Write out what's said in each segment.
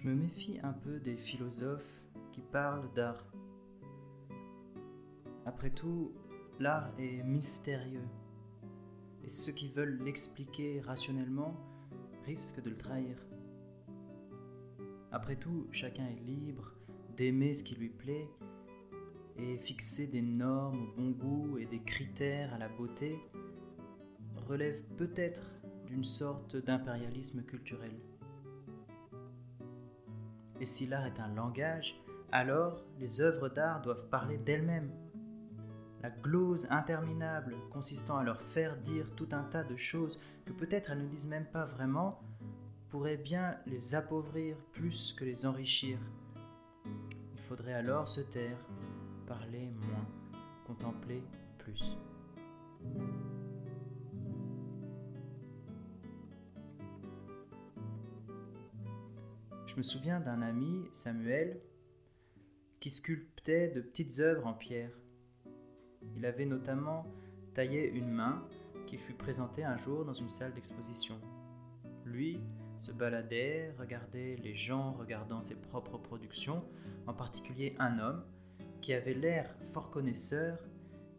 Je me méfie un peu des philosophes qui parlent d'art. Après tout, l'art est mystérieux, et ceux qui veulent l'expliquer rationnellement risquent de le trahir. Après tout, chacun est libre d'aimer ce qui lui plaît, et fixer des normes au bon goût et des critères à la beauté relève peut-être d'une sorte d'impérialisme culturel. Et si l'art est un langage, alors les œuvres d'art doivent parler d'elles-mêmes. La glose interminable consistant à leur faire dire tout un tas de choses que peut-être elles ne disent même pas vraiment pourrait bien les appauvrir plus que les enrichir. Il faudrait alors se taire, parler moins, contempler plus. Je me souviens d'un ami, Samuel, qui sculptait de petites œuvres en pierre. Il avait notamment taillé une main qui fut présentée un jour dans une salle d'exposition. Lui se baladait, regardait les gens regardant ses propres productions, en particulier un homme qui avait l'air fort connaisseur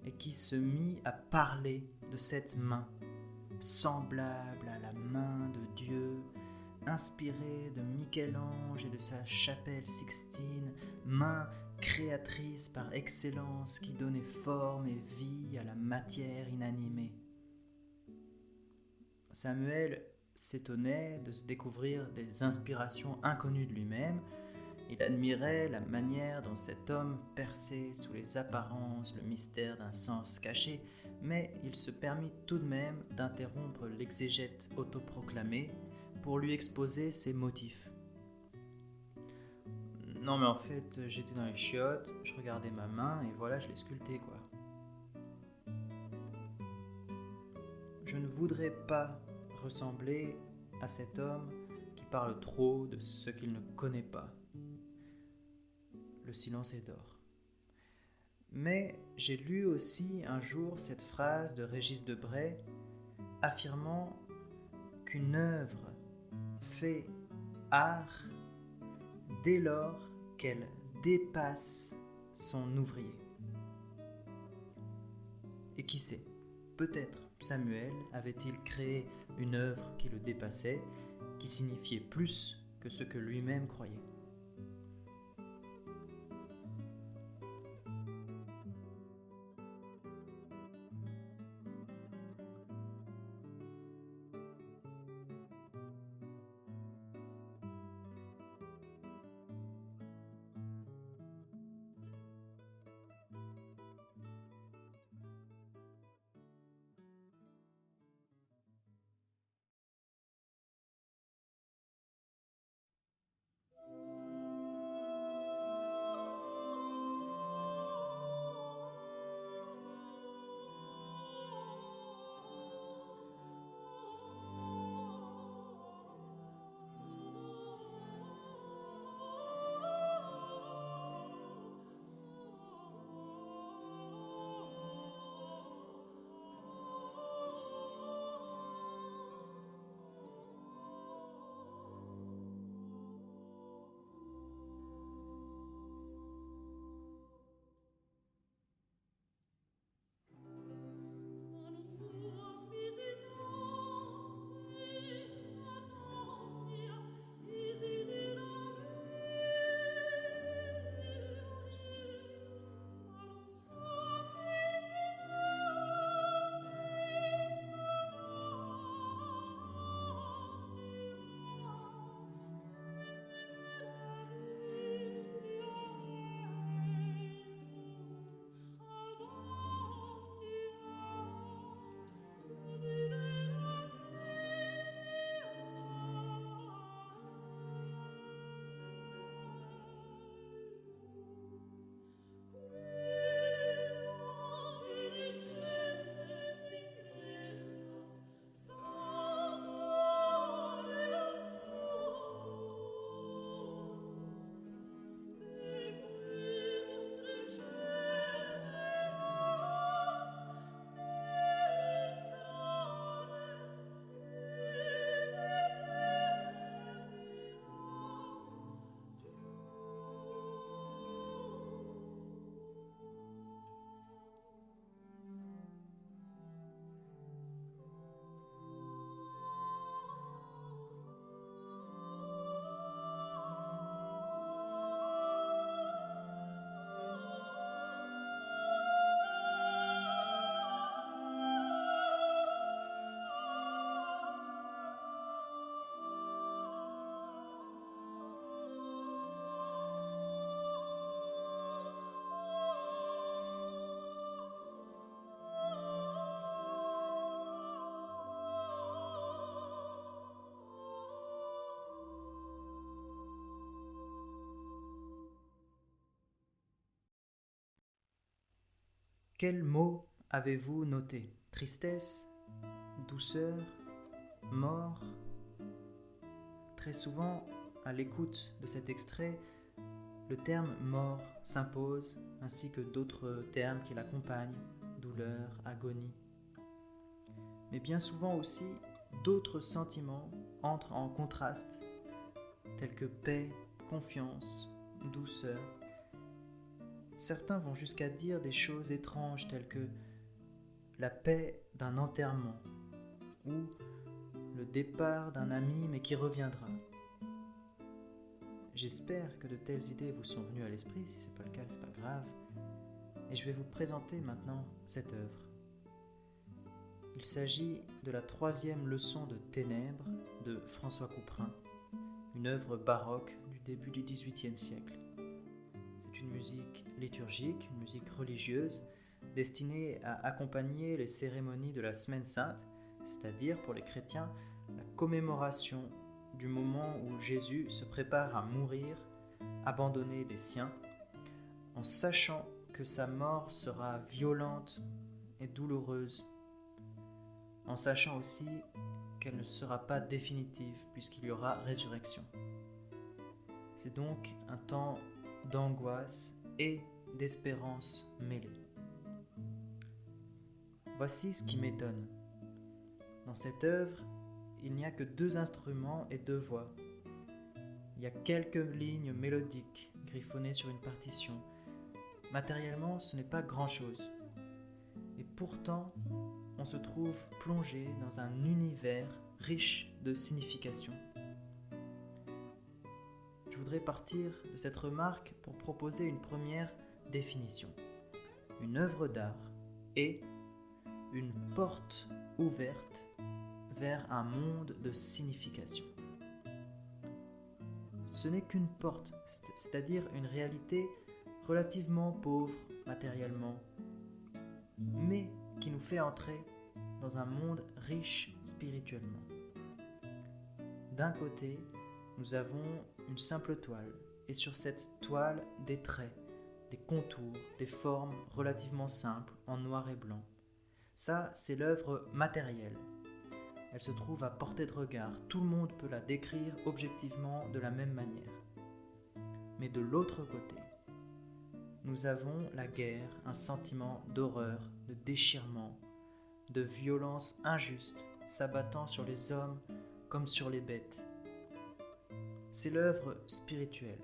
et qui se mit à parler de cette main, semblable à la main de Dieu, inspirée de Michel-Ange et de sa chapelle Sixtine, main créatrice par excellence qui donnait forme et vie à la matière inanimée. Samuel s'étonnait de se découvrir des inspirations inconnues de lui-même. Il admirait la manière dont cet homme perçait sous les apparences le mystère d'un sens caché, mais il se permit tout de même d'interrompre l'exégète autoproclamé pour lui exposer ses motifs. Non mais en fait, j'étais dans les chiottes, je regardais ma main et voilà, je l'ai sculptée quoi. Je ne voudrais pas ressembler à cet homme qui parle trop de ce qu'il ne connaît pas. Le silence est d'or. Mais j'ai lu aussi un jour cette phrase de Régis Debray affirmant qu'une œuvre fait art dès lors qu'elle dépasse son ouvrier. Et qui sait, peut-être Samuel avait-il créé une œuvre qui le dépassait, qui signifiait plus que ce que lui-même croyait. Quels mots avez-vous notés? Tristesse, douceur, mort? Très souvent, à l'écoute de cet extrait, le terme mort s'impose, ainsi que d'autres termes qui l'accompagnent, douleur, agonie. Mais bien souvent aussi, d'autres sentiments entrent en contraste, tels que paix, confiance, douceur. Certains vont jusqu'à dire des choses étranges telles que la paix d'un enterrement ou le départ d'un ami mais qui reviendra. J'espère que de telles idées vous sont venues à l'esprit. Si ce n'est pas le cas, ce n'est pas grave. Et je vais vous présenter maintenant cette œuvre. Il s'agit de la 3e leçon de Ténèbres de François Couperin, une œuvre baroque du début du XVIIIe siècle. C'est une musique liturgique, une musique religieuse, destinée à accompagner les cérémonies de la Semaine Sainte, c'est-à-dire pour les chrétiens la commémoration du moment où Jésus se prépare à mourir, abandonné des siens, en sachant que sa mort sera violente et douloureuse, en sachant aussi qu'elle ne sera pas définitive puisqu'il y aura résurrection. C'est donc un temps d'angoisse et d'espérance mêlée. Voici ce qui m'étonne. Dans cette œuvre, il n'y a que 2 instruments et 2 voix. Il y a quelques lignes mélodiques griffonnées sur une partition. Matériellement, ce n'est pas grand-chose. Et pourtant, on se trouve plongé dans un univers riche de significations. Je voudrais partir de cette remarque pour proposer une première définition. Une œuvre d'art est une porte ouverte vers un monde de signification. Ce n'est qu'une porte, c'est-à-dire une réalité relativement pauvre matériellement, mais qui nous fait entrer dans un monde riche spirituellement. D'un côté, nous avons une simple toile, et sur cette toile, des traits, des contours, des formes relativement simples, en noir et blanc. Ça, c'est l'œuvre matérielle. Elle se trouve à portée de regard. Tout le monde peut la décrire objectivement de la même manière. Mais de l'autre côté, nous avons la guerre, un sentiment d'horreur, de déchirement, de violence injuste s'abattant sur les hommes comme sur les bêtes. C'est l'œuvre spirituelle.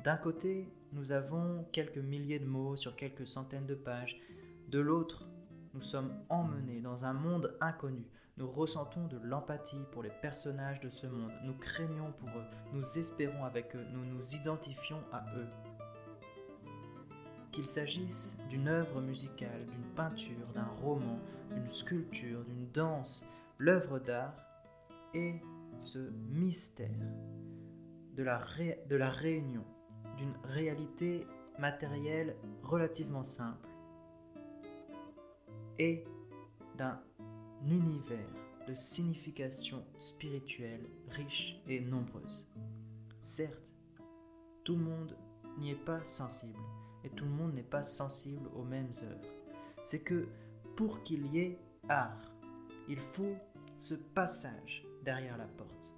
D'un côté, nous avons quelques milliers de mots sur quelques centaines de pages. De l'autre, nous sommes emmenés dans un monde inconnu. Nous ressentons de l'empathie pour les personnages de ce monde. Nous craignons pour eux. Nous espérons avec eux. Nous nous identifions à eux. Qu'il s'agisse d'une œuvre musicale, d'une peinture, d'un roman, d'une sculpture, d'une danse, l'œuvre d'art est ce mystère de la réunion d'une réalité matérielle relativement simple et d'un univers de significations spirituelles riches et nombreuses. Certes, tout le monde n'y est pas sensible, et tout le monde n'est pas sensible aux mêmes œuvres. C'est que pour qu'il y ait art, il faut ce passage derrière la porte.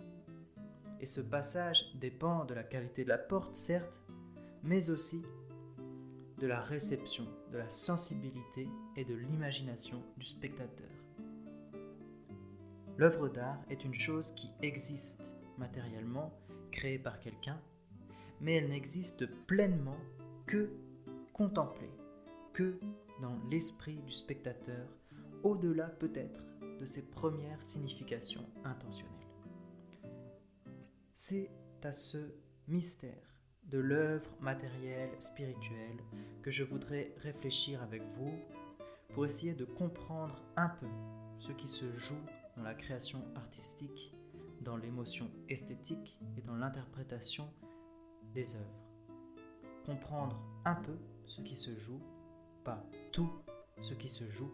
Et ce passage dépend de la qualité de la porte, certes, mais aussi de la réception, de la sensibilité et de l'imagination du spectateur. L'œuvre d'art est une chose qui existe matériellement, créée par quelqu'un, mais elle n'existe pleinement que contemplée, que dans l'esprit du spectateur, au-delà peut-être de ses premières significations intentionnelles. C'est à ce mystère de l'œuvre matérielle spirituelle que je voudrais réfléchir avec vous pour essayer de comprendre un peu ce qui se joue dans la création artistique, dans l'émotion esthétique et dans l'interprétation des œuvres. Comprendre un peu ce qui se joue, pas tout ce qui se joue.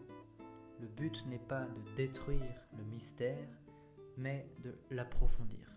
Le but n'est pas de détruire le mystère, mais de l'approfondir.